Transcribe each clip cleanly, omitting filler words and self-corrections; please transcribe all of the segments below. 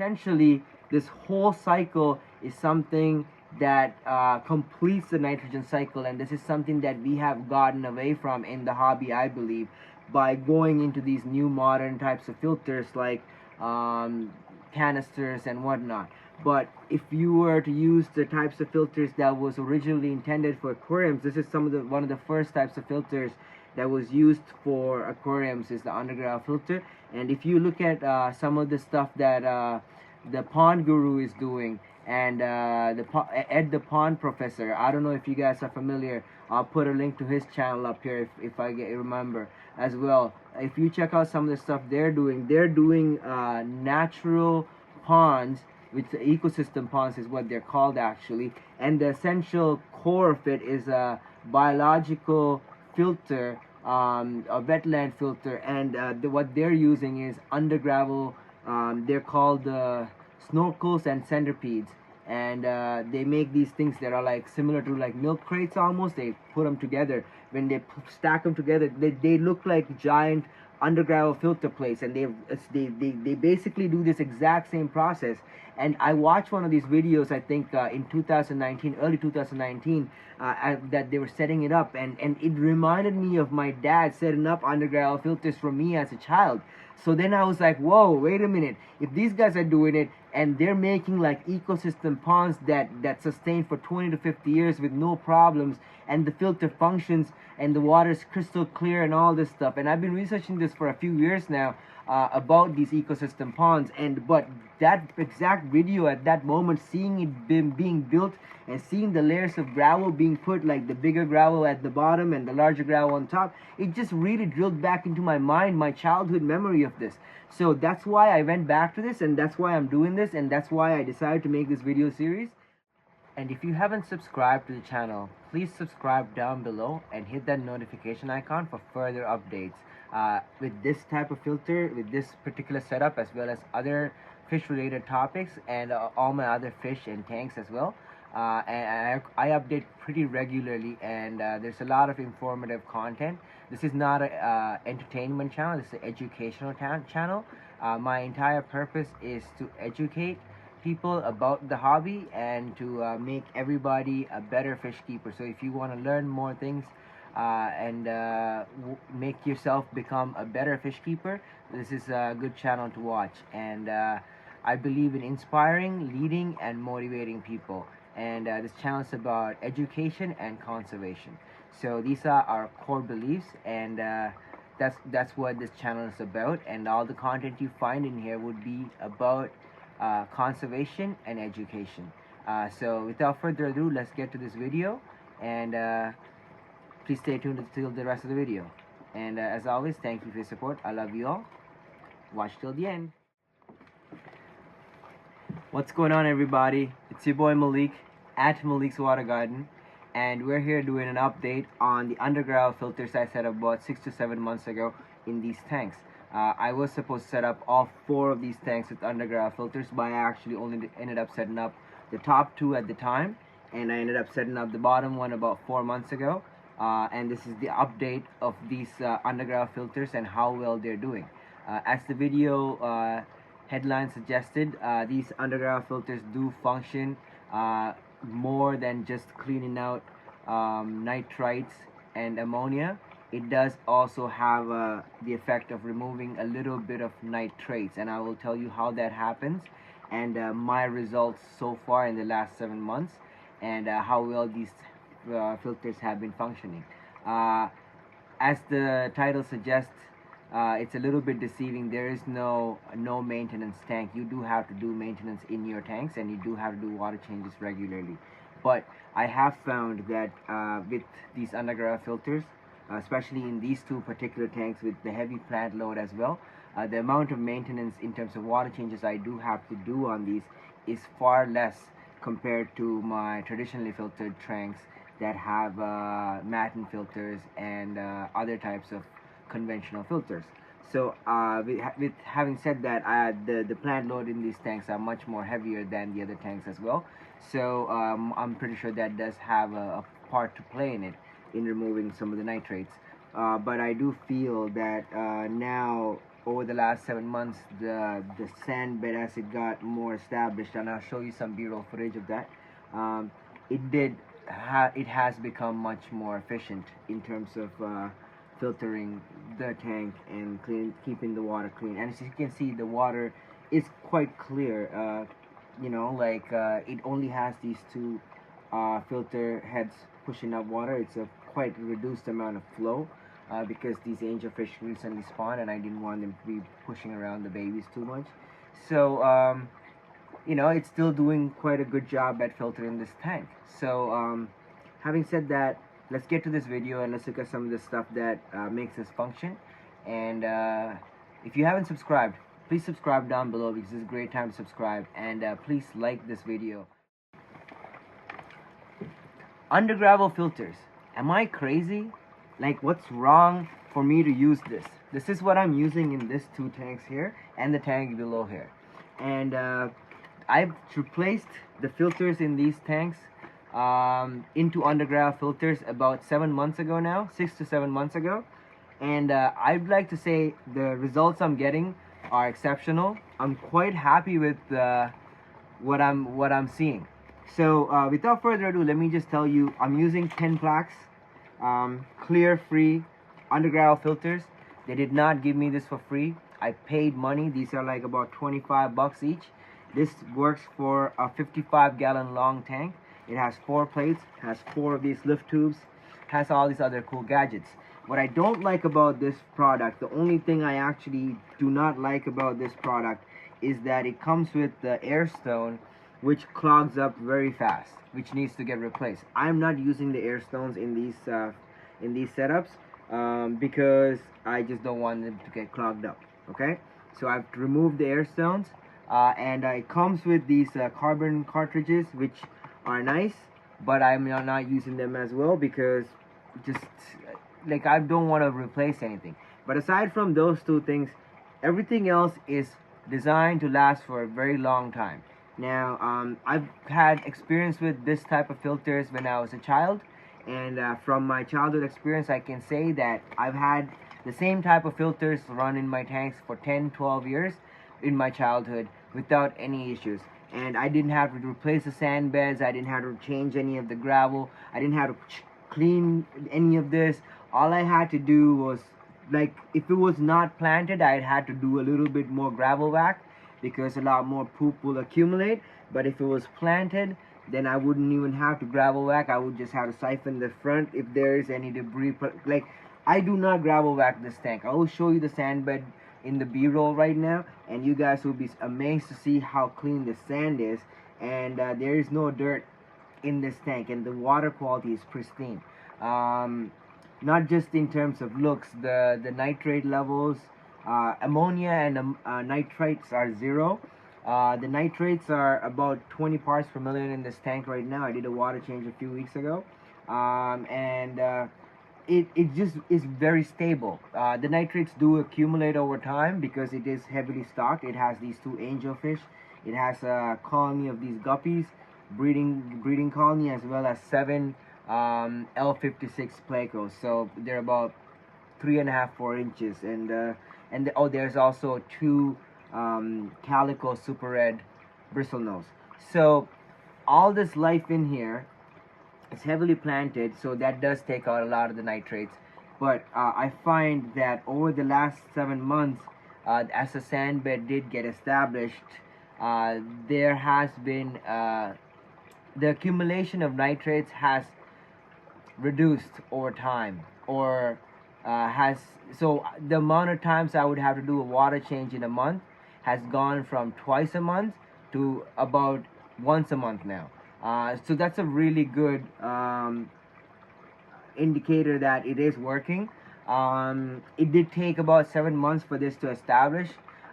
essentially this whole cycle is something that completes the nitrogen cycle, and this is something that we have gotten away from in the hobby, I believe, by going into these new modern types of filters like canisters and whatnot. But if you were to use the types of filters that was originally intended for aquariums, this is one of the first types of filters that was used for aquariums is the underground filter. And if you look at some of the stuff that the Pond Guru is doing, and Ed the Pond Professor, I don't know if you guys are familiar. I'll put a link to his channel up here if I remember as well. If you check out some of the stuff they're doing natural ponds, which the ecosystem ponds is what they're called actually, and the essential core of it is a biological filter, a wetland filter, and what they're using is undergravel. They're called snorkels and centipedes, and they make these things that are like similar to like milk crates almost. They put them together. When they stack them together, they look like giant underground filter plates, and they basically do this exact same process. And I watched one of these videos, I think in 2019, early 2019, that they were setting it up, and it reminded me of my dad setting up underground filters for me as a child. So then I was like, whoa, wait a minute. If these guys are doing it and they're making like ecosystem ponds that sustain for 20 to 50 years with no problems, and the filter functions and the water is crystal clear and all this stuff. And I've been researching this for a few years now about these ecosystem ponds. But that exact video at that moment, seeing it being built and seeing the layers of gravel being put, like the bigger gravel at the bottom and the larger gravel on top, it just really drilled back into my mind my childhood memory of this. So that's why I went back to this, and that's why I'm doing this, and that's why I decided to make this video series. And if you haven't subscribed to the channel, please subscribe down below and hit that notification icon for further updates with this type of filter, with this particular setup, as well as other fish related topics, and all my other fish and tanks as well. And I update pretty regularly, and there's a lot of informative content. This is not an entertainment channel, this is an educational channel. My entire purpose is to educate people about the hobby and to make everybody a better fish keeper. So if you want to learn more things and make yourself become a better fish keeper, this is a good channel to watch. And I believe in inspiring, leading, and motivating people. And this channel is about education and conservation. So these are our core beliefs, and that's what this channel is about. And all the content you find in here would be about conservation and education. So without further ado, let's get to this video, and please stay tuned until the rest of the video. And as always, thank you for your support. I love you all. Watch till the end. What's going on, everybody? It's your boy Malik at Malik's Water Garden, and we're here doing an update on the underground filters I set up about 6 to 7 months ago in these tanks. I was supposed to set up all 4 of these tanks with underground filters, but I actually only ended up setting up the top 2 at the time, and I ended up setting up the bottom one about 4 months ago. And this is the update of these underground filters and how well they're doing. As the video headline suggested, these underground filters do function more than just cleaning out nitrites and ammonia. It does also have the effect of removing a little bit of nitrates, and I will tell you how that happens, and my results so far in the last 7 months, and how well these filters have been functioning. As the title suggests, it's a little bit deceiving. There is no maintenance tank. You do have to do maintenance in your tanks, and you do have to do water changes regularly. But I have found that with these underground filters, especially in these 2 particular tanks with the heavy plant load as well, the amount of maintenance in terms of water changes I do have to do on these is far less compared to my traditionally filtered tanks that have Matten filters and other types of conventional filters. So with having said that, the plant load in these tanks are much more heavier than the other tanks as well. So I'm pretty sure that does have a part to play in it, in removing some of the nitrates. But I do feel that now, over over the last 7 months, the sand bed, as it got more established, and I'll show you some B-roll footage of that. It has become much more efficient in terms of filtering the tank and keeping the water clean. And as you can see, the water is quite clear. It only has these two filter heads pushing up water. It's a quite reduced amount of flow because these angelfish recently spawned, and I didn't want them to be pushing around the babies too much. So it's still doing quite a good job at filtering this tank. So having said that, let's get to this video and let's look at some of the stuff that makes this function. And if you haven't subscribed, please subscribe down below, because this is a great time to subscribe. And please like this video. Under gravel filters. Am I crazy? Like, what's wrong for me to use this? This is what I'm using in this two tanks here and the tank below here. And I've replaced the filters in these tanks into underground filters about 7 months ago now, 6 to 7 months ago. And I'd like to say the results I'm getting are exceptional. I'm quite happy with what I'm seeing. So without further ado, let me just tell you, I'm using Tenplax clear free underground filters. They did not give me this for free. I paid money. These are like about 25 bucks each. This works for a 55-gallon long tank. It has 4 plates, has 4 of these lift tubes, has all these other cool gadgets. What I don't like about this product, the only thing I actually do not like about this product, is that it comes with the air stone, which clogs up very fast, which needs to get replaced. I'm not using the air stones in these setups because I just don't want them to get clogged up. Okay, so I've removed the air stones, and it comes with these carbon cartridges, which are nice, but I'm not using them as well because just like I don't want to replace anything. But aside from those two things, everything else is designed to last for a very long time. Now, I've had experience with this type of filters when I was a child, and from my childhood experience, I can say that I've had the same type of filters run in my tanks for 10-12 years in my childhood without any issues. And I didn't have to replace the sand beds, I didn't have to change any of the gravel, I didn't have to clean any of this. All I had to do was, like, if it was not planted, I had to do a little bit more gravel whack because a lot more poop will accumulate. But if it was planted, then I wouldn't even have to gravel whack. I would just have to siphon the front if there is any debris. Like, I do not gravel whack this tank. I will show you the sand bed in the B-roll right now, and you guys will be amazed to see how clean the sand is. And there is no dirt in this tank, and the water quality is pristine. Not just in terms of looks, the nitrate levels, ammonia and nitrates are 0. The nitrates are about 20 parts per million in this tank right now. I did a water change a few weeks ago, and it just is very stable. The nitrates do accumulate over time because it is heavily stocked. It has these 2 angelfish. It has a colony of these guppies, breeding colony, as well as 7 L56 plecos. So they're about 3.5-4 inches, and there's also 2 calico super red bristlenose. So all this life in here is heavily planted, so that does take out a lot of the nitrates. But I find that over the last 7 months, as the sand bed did get established, there has been the accumulation of nitrates has reduced over time, or so the amount of times I would have to do a water change in a month has gone from twice a month to about once a month now. So that's a really good indicator that it is working. It did take about 7 months for this to establish,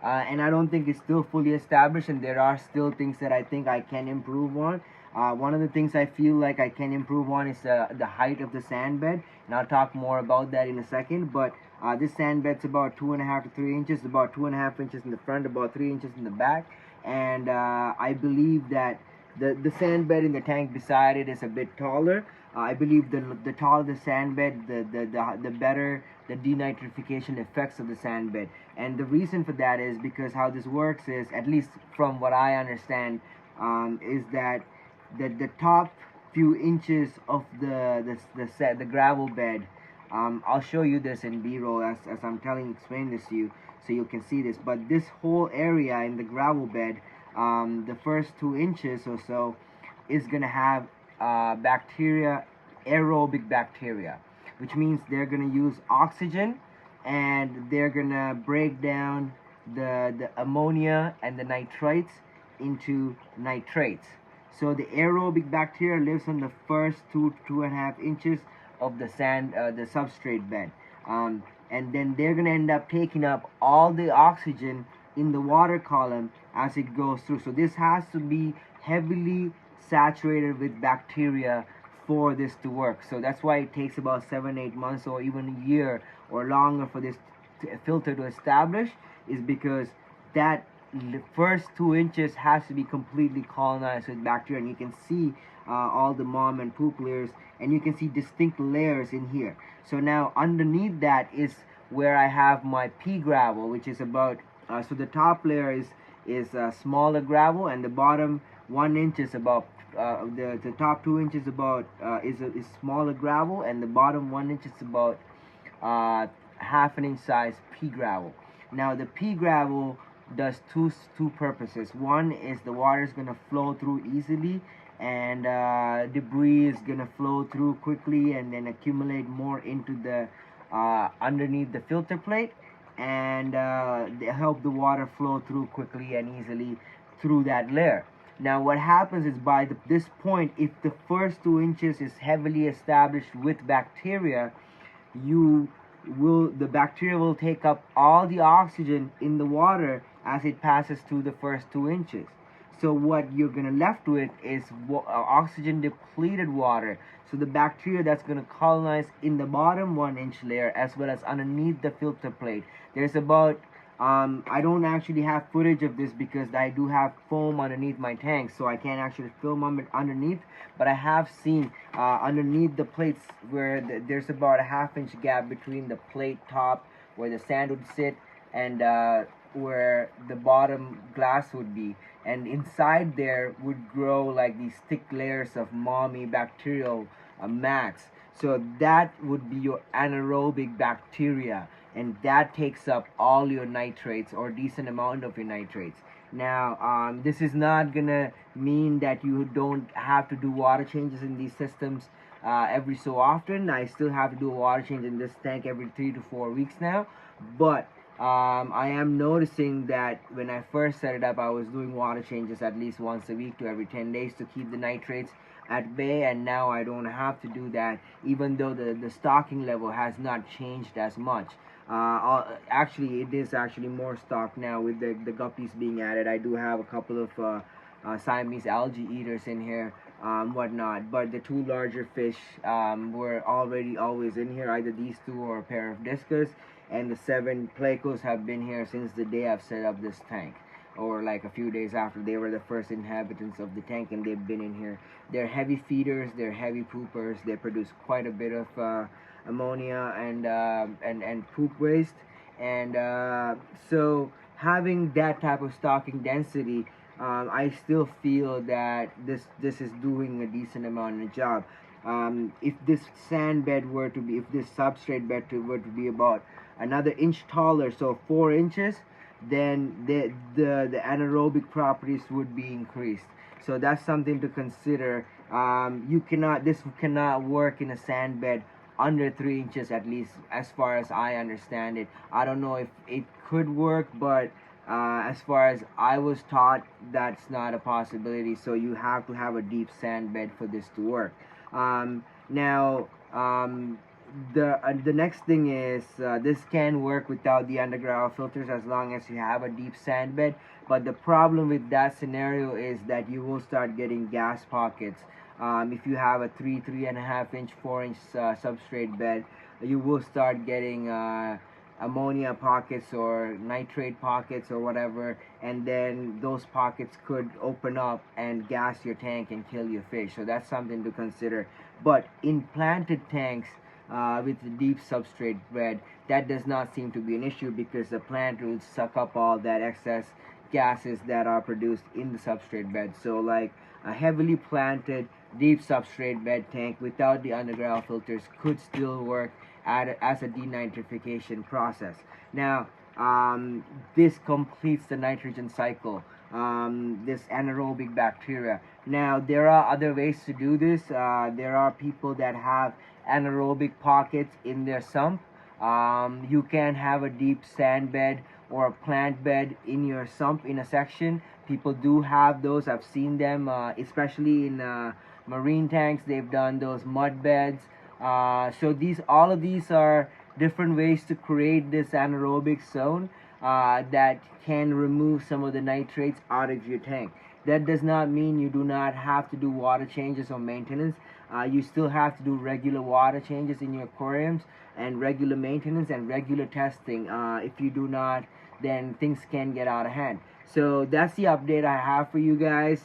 and I don't think it's still fully established, and there are still things that I think I can improve on. One of the things I feel like I can improve on is the height of the sand bed, and I'll talk more about that in a second. But this sand bed's about 2.5 to 3 inches, about 2.5 inches in the front, about 3 inches in the back, and I believe that the sand bed in the tank beside it is a bit taller. I believe the taller the sand bed, the better the denitrification effects of the sand bed. And the reason for that is because how this works is, at least from what I understand, is that the top few inches of the gravel bed. I'll show you this in B-roll as I'm explain this to you, so you can see this. But this whole area in the gravel bed, the first 2 inches or so, is gonna have bacteria, aerobic bacteria, which means they're gonna use oxygen, and they're gonna break down the ammonia and the nitrites into nitrates. So the aerobic bacteria lives on the first 2.5 inches of the the substrate bed, and then they're gonna end up taking up all the oxygen in the water column as it goes through. So this has to be heavily saturated with bacteria for this to work. So that's why it takes about 7-8 months or even a year or longer for this filter to establish, is because that the first 2 inches has to be completely colonized with bacteria. And you can see all the mom and poop layers, and you can see distinct layers in here. So now underneath that is where I have my pea gravel, which is about so the top layer is smaller gravel, and the bottom 1 inch is about the top 2 inches about is smaller gravel, and the bottom 1 inch is about half an inch size pea gravel. Now the pea gravel does two purposes. One is the water is gonna flow through easily, and debris is gonna flow through quickly and then accumulate more into the underneath the filter plate, and they help the water flow through quickly and easily through that layer. Now what happens is, by this point, if the first 2 inches is heavily established with bacteria, the bacteria will take up all the oxygen in the water as it passes through the first 2 inches. So what you're gonna left with is oxygen depleted water. So the bacteria that's gonna colonize in the bottom 1 inch layer as well as underneath the filter plate. There's about I don't actually have footage of this because I do have foam underneath my tank, so I can't actually film it underneath. But I have seen underneath the plates where there's about a ½ inch gap between the plate top where the sand would sit and where the bottom glass would be, and inside there would grow like these thick layers of mommy bacterial mats. So that would be your anaerobic bacteria, and that takes up all your nitrates or decent amount of your nitrates. Now this is not gonna mean that you don't have to do water changes in these systems every so often. I still have to do a water change in this tank every 3 to 4 weeks now, but I am noticing that when I first set it up, I was doing water changes at least once a week to every 10 days to keep the nitrates at bay, and now I don't have to do that, even though the stocking level has not changed as much. Actually, it is actually more stock now with the guppies being added. I do have a couple of Siamese algae eaters in here, whatnot, but the two larger fish were already always in here, either these two or a pair of discus, and the 7 plecos have been here since the day I've set up this tank, or like a few days after. They were the first inhabitants of the tank, and they've been in here. They're heavy feeders, they're heavy poopers, they produce quite a bit of ammonia and poop waste, and so having that type of stocking density, I still feel that this is doing a decent amount of job. If this sand bed were to be, if this substrate bed were to be about another inch taller, so 4 inches, then the anaerobic properties would be increased. So that's something to consider. This cannot work in a sand bed under 3 inches, at least as far as I understand it. I don't know if it could work, but as far as I was taught, that's not a possibility. So you have to have a deep sand bed for this to work. Now the next thing is, this can work without the underground filters as long as you have a deep sand bed. But the problem with that scenario is that you will start getting gas pockets. If you have a 3.5 inch, 4 inch substrate bed, you will start getting ammonia pockets or nitrate pockets or whatever, and then those pockets could open up and gas your tank and kill your fish. So that's something to consider. But in planted tanks with the deep substrate bed, that does not seem to be an issue because the plant will suck up all that excess gases that are produced in the substrate bed. So like a heavily planted deep substrate bed tank without the underground filters could still work as a denitrification process. Now, this completes the nitrogen cycle, this anaerobic bacteria. Now, there are other ways to do this. There are people that have anaerobic pockets in their sump. You can have a deep sand bed or a plant bed in your sump in a section. People do have those. I've seen them, especially in marine tanks. They've done those mud beds. So all of these are different ways to create this anaerobic zone that can remove some of the nitrates out of your tank. That does not mean you do not have to do water changes or maintenance. You still have to do regular water changes in your aquariums and regular maintenance and regular testing. If you do not, then things can get out of hand. So that's the update I have for you guys.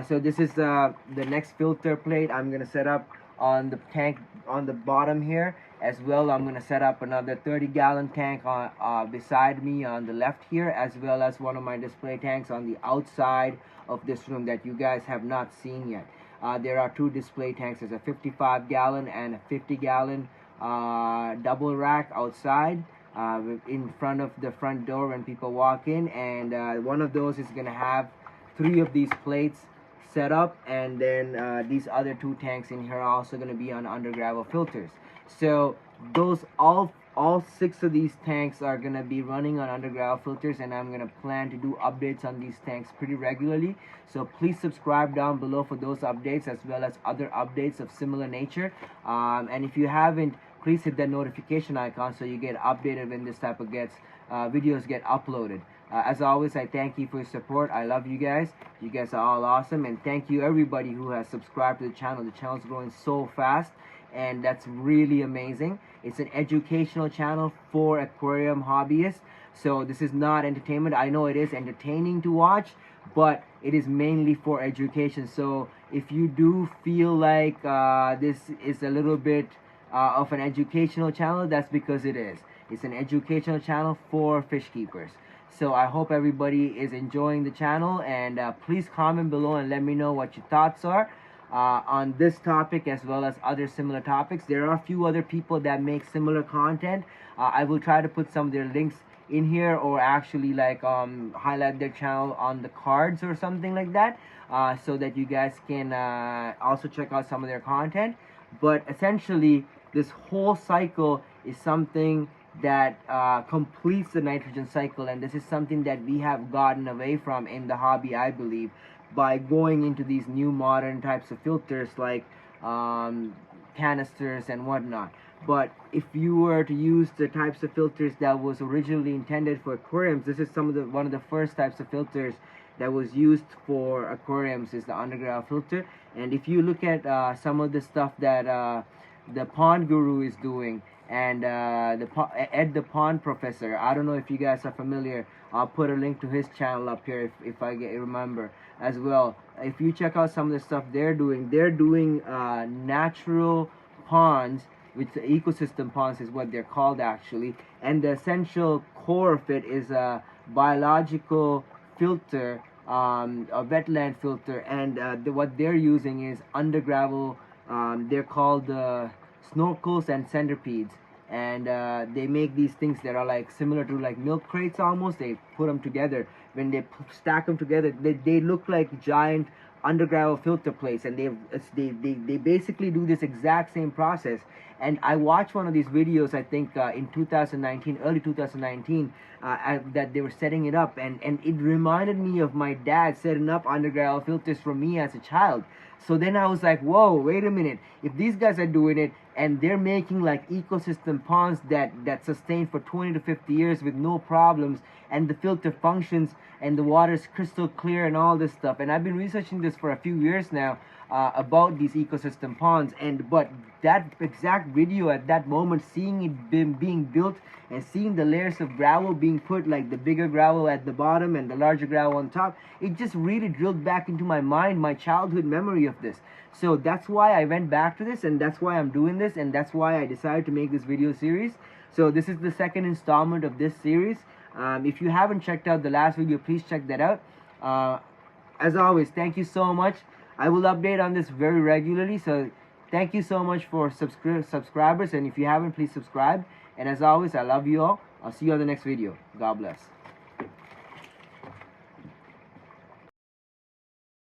So this is the next filter plate I'm going to set up on the tank on the bottom here. As well, I'm going to set up another 30-gallon tank on beside me on the left here, as well as one of my display tanks on the outside of this room that you guys have not seen yet. There are two display tanks. There's a 55-gallon and a 50-gallon double rack outside in front of the front door when people walk in, and one of those is going to have 3 of these plates set up, and then these other 2 tanks in here are also going to be on under gravel filters. So those all 6 of these tanks are going to be running on under gravel filters, and I'm going to plan to do updates on these tanks pretty regularly. So please subscribe down below for those updates, as well as other updates of similar nature. And if you haven't, please hit that notification icon so you get updated when this type of videos get uploaded. As always, I thank you for your support. I love you guys. You guys are all awesome, and thank you everybody who has subscribed to the channel. The channel's growing so fast, and that's really amazing. It's an educational channel for aquarium hobbyists. So this is not entertainment. I know it is entertaining to watch, but it is mainly for education. So if you do feel like this is a little bit of an educational channel, that's because it is. It's an educational channel for fish keepers. So I hope everybody is enjoying the channel, and please comment below and let me know what your thoughts are on this topic as well as other similar topics. There are a few other people that make similar content. I will try to put some of their links in here, or actually like highlight their channel on the cards or something like that, so that you guys can also check out some of their content. But essentially, this whole cycle is something that completes the nitrogen cycle, and this is something that we have gotten away from in the hobby, I believe, by going into these new modern types of filters like canisters and whatnot. But if you were to use the types of filters that was originally intended for aquariums, this is one of the first types of filters that was used for aquariums, is the underground filter. And if you look at some of the stuff that the Pond Guru is doing, and Ed the Pond Professor, I don't know if you guys are familiar. I'll put a link to his channel up here if I remember as well. If you check out some of the stuff they're doing natural ponds, which the ecosystem ponds is what they're called actually, and the essential core of it is a biological filter, a wetland filter, and what they're using is under gravel. They're called snorkels and centipedes, and they make these things that are like similar to like milk crates almost. They put them together. When they stack them together, they look like giant underground filter plates, and they basically do this exact same process. And I watched one of these videos, I think in 2019, early 2019, that they were setting it up, and it reminded me of my dad setting up underground filters for me as a child. So then I was like, whoa, wait a minute. If these guys are doing it and they're making like ecosystem ponds that sustain for 20 to 50 years with no problems, and the filter functions and the water is crystal clear and all this stuff. And I've been researching this this for a few years now, about these ecosystem ponds, but that exact video at that moment, seeing it being built and seeing the layers of gravel being put, like the bigger gravel at the bottom and the larger gravel on top, it just really drilled back into my mind my childhood memory of this. So that's why I went back to this, and that's why I'm doing this, and that's why I decided to make this video series. So this is the second installment of this series. If you haven't checked out the last video, please check that out. As always, thank you so much. I will update on this very regularly, so thank you so much for subscribers, and if you haven't, please subscribe. And as always, I love you all. I'll see you on the next video. God bless.